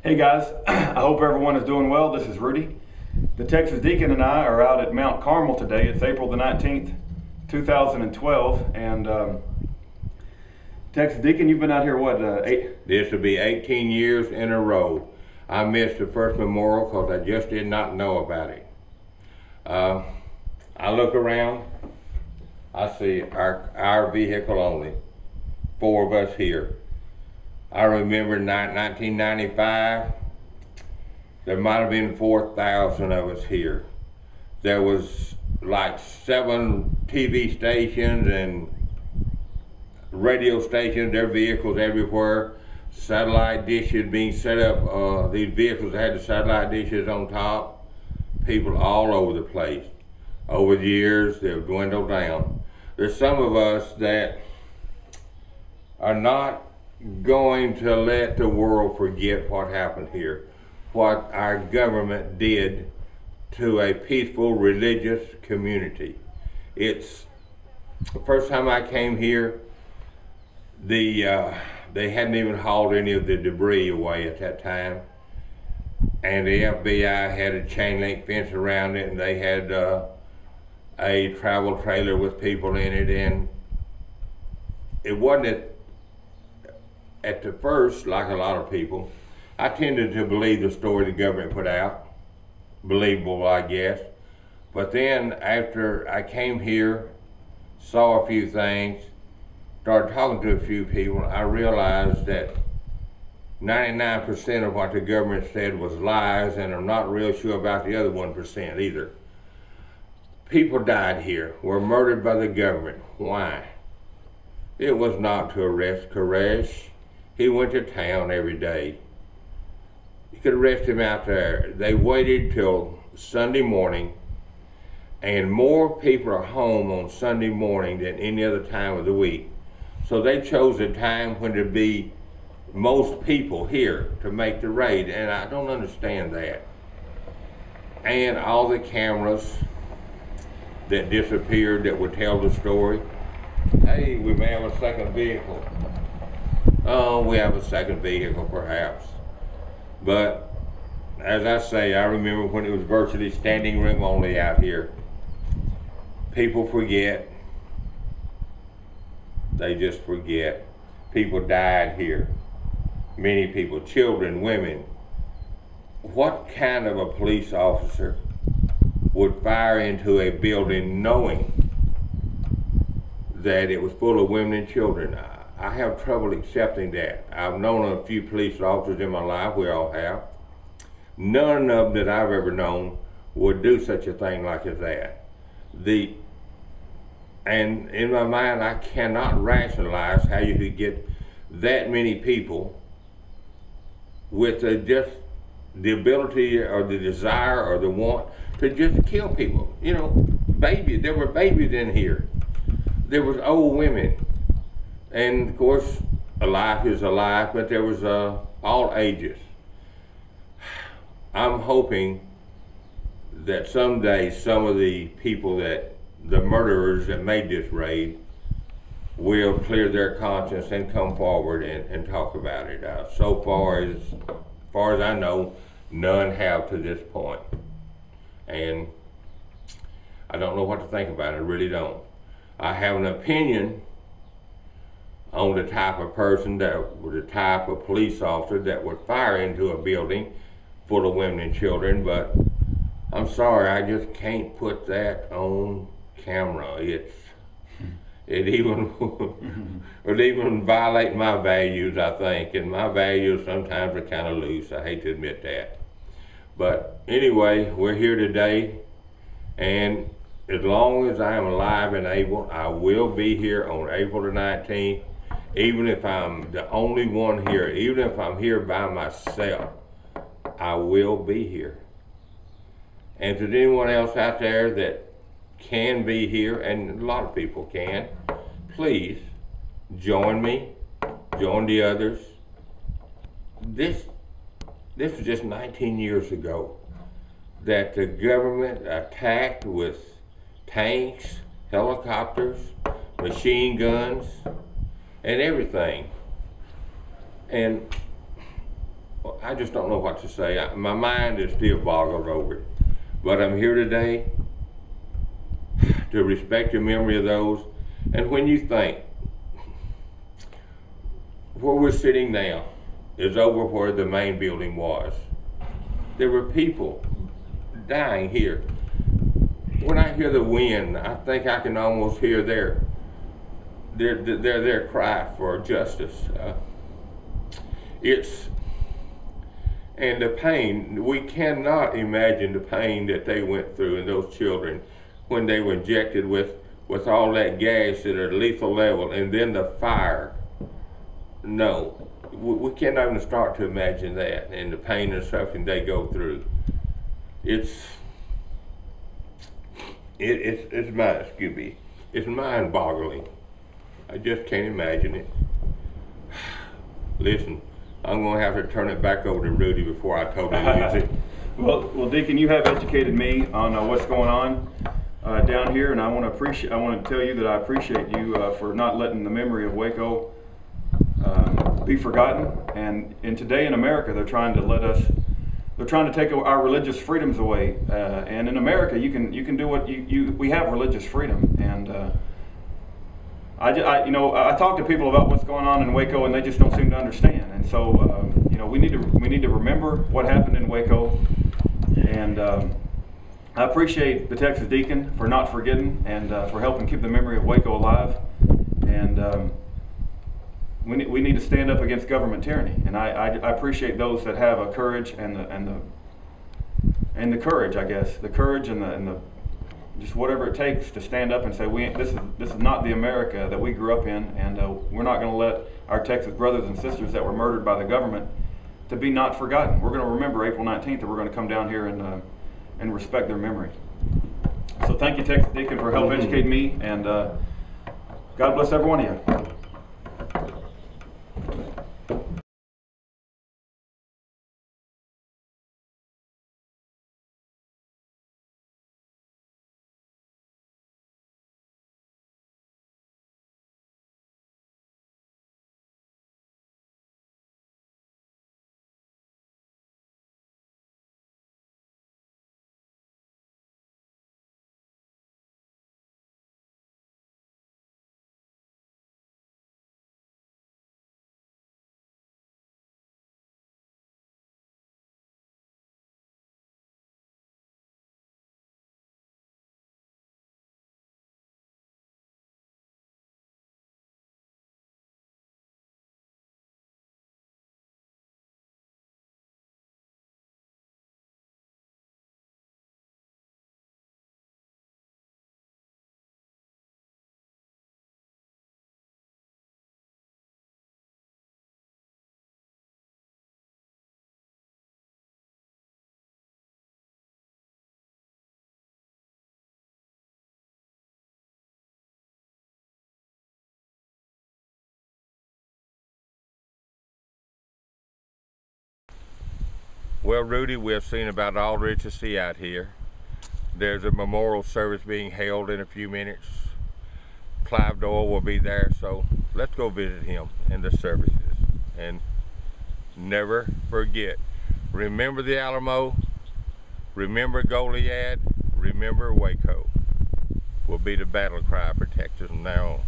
Hey guys, I hope everyone is doing well. This is Rudy. The Texas Deacon and I are out at Mount Carmel today. It's April the 19th, 2012. And Texas Deacon, you've been out here, what, 8? This will be 18 years in a row. I missed the first memorial because I just did not know about it. I look around, I see our vehicle only, 4 of us here. I remember in 1995, there might have been 4,000 of us here. There was like 7 TV stations and radio stations, their vehicles everywhere, satellite dishes being set up. These vehicles had the satellite dishes on top, people all over the place. Over the years, they've dwindled down. There's some of us that are not going to let the world forget what happened here, what our government did to a peaceful religious community. It's the first time I came here, they hadn't even hauled any of the debris away at that time, and the FBI had a chain link fence around it, and they had a travel trailer with people in it, and it wasn't at the first, like a lot of people, I tended to believe the story the government put out. Believable, I guess. But then after I came here, saw a few things, started talking to a few people, I realized that 99% of what the government said was lies, and I'm not real sure about the other 1% either. People died here, were murdered by the government. Why? It was not to arrest Koresh. He went to town every day. You could arrest him out there. They waited till Sunday morning, and more people are home on Sunday morning than any other time of the week. So they chose a time when there'd be most people here to make the raid, and I don't understand that. And all the cameras that disappeared that would tell the story. Hey, we may have a second vehicle. Oh, we have a second vehicle perhaps. But as I say, I remember when it was virtually standing room only out here. People forget. They just forget. People died here. Many people, children, women. What kind of a police officer would fire into a building knowing that it was full of women and children? I have trouble accepting that. I've known a few police officers in my life, we all have. None of them that I've ever known would do such a thing like that. And in my mind, I cannot rationalize how you could get that many people with just the ability or the desire or the want to just kill people. You know, babies, there were babies in here. There was old women. And of course, a life is a life, but there was all ages. I'm hoping that someday some of the people the murderers that made this raid will clear their conscience and come forward and talk about it. So far as I know, none have to this point. And I don't know what to think about it, I really don't. I have an opinion on the type of person the type of police officer that would fire into a building full of women and children, but I'm sorry, I just can't put that on camera. It would even violate my values, I think, and my values sometimes are kind of loose. I hate to admit that. But anyway, we're here today, and as long as I am alive and able, I will be here on April the 19th. Even if I'm the only one here, even if I'm here by myself, I will be here. And if there's anyone else out there that can be here, and a lot of people can, please join me, join the others. This was just 19 years ago that the government attacked with tanks, helicopters, machine guns, and everything. And I just don't know what to say. My mind is still boggled over it. But I'm here today to respect the memory of those. And when you think, where we're sitting now is over where the main building was. There were people dying here. When I hear the wind, I think I can almost hear their cry for justice. And the pain, we cannot imagine the pain that they went through, and those children, when they were injected with all that gas at a lethal level, and then the fire. No, we cannot even start to imagine that, and the pain and suffering they go through. It's mind-boggling. I just can't imagine it. Listen, I'm going to have to turn it back over to Rudy before I totally lose it. Well, Deacon, you have educated me on what's going on down here, and I want to tell you that I appreciate you for not letting the memory of Waco be forgotten. And today in America, they're trying to take our religious freedoms away. And in America, you can do what we have religious freedom. And I talk to people about what's going on in Waco, and they just don't seem to understand. And so, we need to remember what happened in Waco. And I appreciate the Texas Deacon for not forgetting and for helping keep the memory of Waco alive. And we need to stand up against government tyranny. And I appreciate those that have a courage and the courage, I guess, the courage and the just whatever it takes to stand up and say, this is not the America that we grew up in, and we're not going to let our Texas brothers and sisters that were murdered by the government to be not forgotten. We're going to remember April 19th, and we're going to come down here and respect their memory. So thank you, Texas Deacon, for helping educate me, and God bless every one of you. Well, Rudy, we've seen about all there is to see out here. There's a memorial service being held in a few minutes. Clive Doyle will be there, so let's go visit him in the services. And never forget, remember the Alamo, remember Goliad, remember Waco will be the battle cry for Texas from now on.